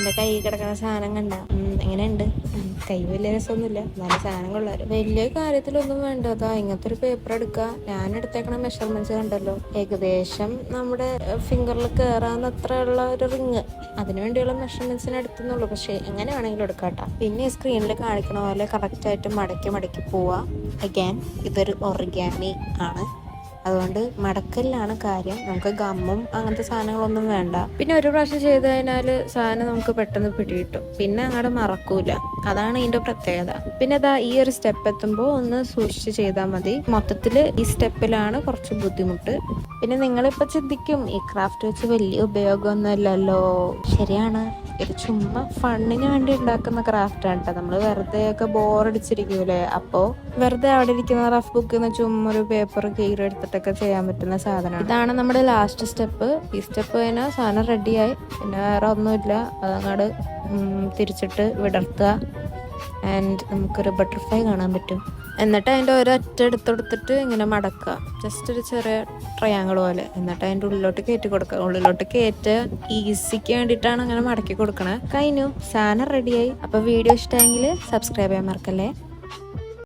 എന്റെ കൈ കിടക്കുന്ന സാധനം കണ്ട എങ്ങനെയുണ്ട്? കൈ വലിയ രസമൊന്നുമില്ല, നല്ല സാധനം കൊള്ളാറ്. വലിയ കാര്യത്തിലൊന്നും വേണ്ട. അതാ ഇങ്ങനത്തെ ഒരു പേപ്പർ എടുക്കുക. ഞാൻ എടുത്തേക്കണ മെഷർമെന്റ്സ് കണ്ടല്ലോ, ഏകദേശം നമ്മുടെ ഫിംഗറിൽ കയറാന്നത്രയുള്ള ഒരു റിങ്, അതിനുവേണ്ടിയുള്ള മെഷർമെന്റ്സിന് എടുത്തുന്നുള്ളൂ. പക്ഷെ എങ്ങനെ വേണമെങ്കിലും എടുക്കാട്ടോ. പിന്നെ ഈ സ്ക്രീനിൽ കാണിക്കണ പോലെ കറക്റ്റ് ആയിട്ട് മടക്കി മടക്കി പോവാ. അഗൈൻ ഇതൊരു ഒറിഗാമി ആണ്, അതുകൊണ്ട് മടക്കലിലാണ് കാര്യം. നമുക്ക് ഗമ്മും അങ്ങനത്തെ സാധനങ്ങളൊന്നും വേണ്ട. പിന്നെ ഒരു പ്രാവശ്യം ചെയ്ത് കഴിഞ്ഞാൽ സാധനം നമുക്ക് പെട്ടെന്ന് പിടികിട്ടും, പിന്നെ അങ്ങോട്ട് മറക്കൂല. അതാണ് ഇതിന്റെ പ്രത്യേകത. പിന്നെ ഇതാ ഈ ഒരു സ്റ്റെപ്പ് എത്തുമ്പോൾ ഒന്ന് സൂക്ഷിച്ച് ചെയ്താൽ മതി. മൊത്തത്തില് ഈ സ്റ്റെപ്പിലാണ് കുറച്ച് ബുദ്ധിമുട്ട്. പിന്നെ നിങ്ങളിപ്പോൾ ചിന്തിക്കും ഈ ക്രാഫ്റ്റ് വെച്ച് വലിയ ഉപയോഗമൊന്നുമില്ലല്ലോ. ശരിയാണ്, ഇത് ചുമ്മാ ഫണ്ണിന് വേണ്ടി ഉണ്ടാക്കുന്ന ക്രാഫ്റ്റ് ആണ് കേട്ടോ. നമ്മൾ വെറുതെ ഒക്കെ ബോറടിച്ചിരിക്കൂലേ, അപ്പോൾ വെറുതെ അവിടെ ഇരിക്കുന്ന റഫ് ബുക്കിൽ നിന്ന് ചുമ്മാ ഒരു പേപ്പർ കീറെടുത്തിട്ടൊക്കെ ചെയ്യാൻ പറ്റുന്ന സാധനമാണ്. ഇതാണ് നമ്മുടെ ലാസ്റ്റ് സ്റ്റെപ്പ്. ഈ സ്റ്റെപ്പ് കഴിഞ്ഞാൽ സാധനം റെഡിയായി. പിന്നെ വേറെ ഒന്നുമില്ല, അതങ്ങോട്ട് തിരിച്ചിട്ട് വിടർത്തുക. ആൻഡ് നമുക്കൊരു ബട്ടർഫ്ലൈ കാണാൻ പറ്റും. എന്നിട്ട് അതിൻ്റെ ഒരൊറ്റ എടുത്തെടുത്തിട്ട് ഇങ്ങനെ മടക്കുക, ജസ്റ്റ് ഒരു ചെറിയ ട്രയാങ്കിൾ പോലെ. എന്നിട്ട് അതിൻ്റെ ഉള്ളിലോട്ട് കയറ്റി കൊടുക്കുക. ഉള്ളിലോട്ട് കയറ്റുക ഈസിക്ക് വേണ്ടിയിട്ടാണ് അങ്ങനെ മടക്കി കൊടുക്കണേ. കഴിഞ്ഞു, സാധനം റെഡിയായി. അപ്പോൾ വീഡിയോ ഇഷ്ടമെങ്കിൽ സബ്സ്ക്രൈബ് ചെയ്യാൻ മറക്കല്ലേ.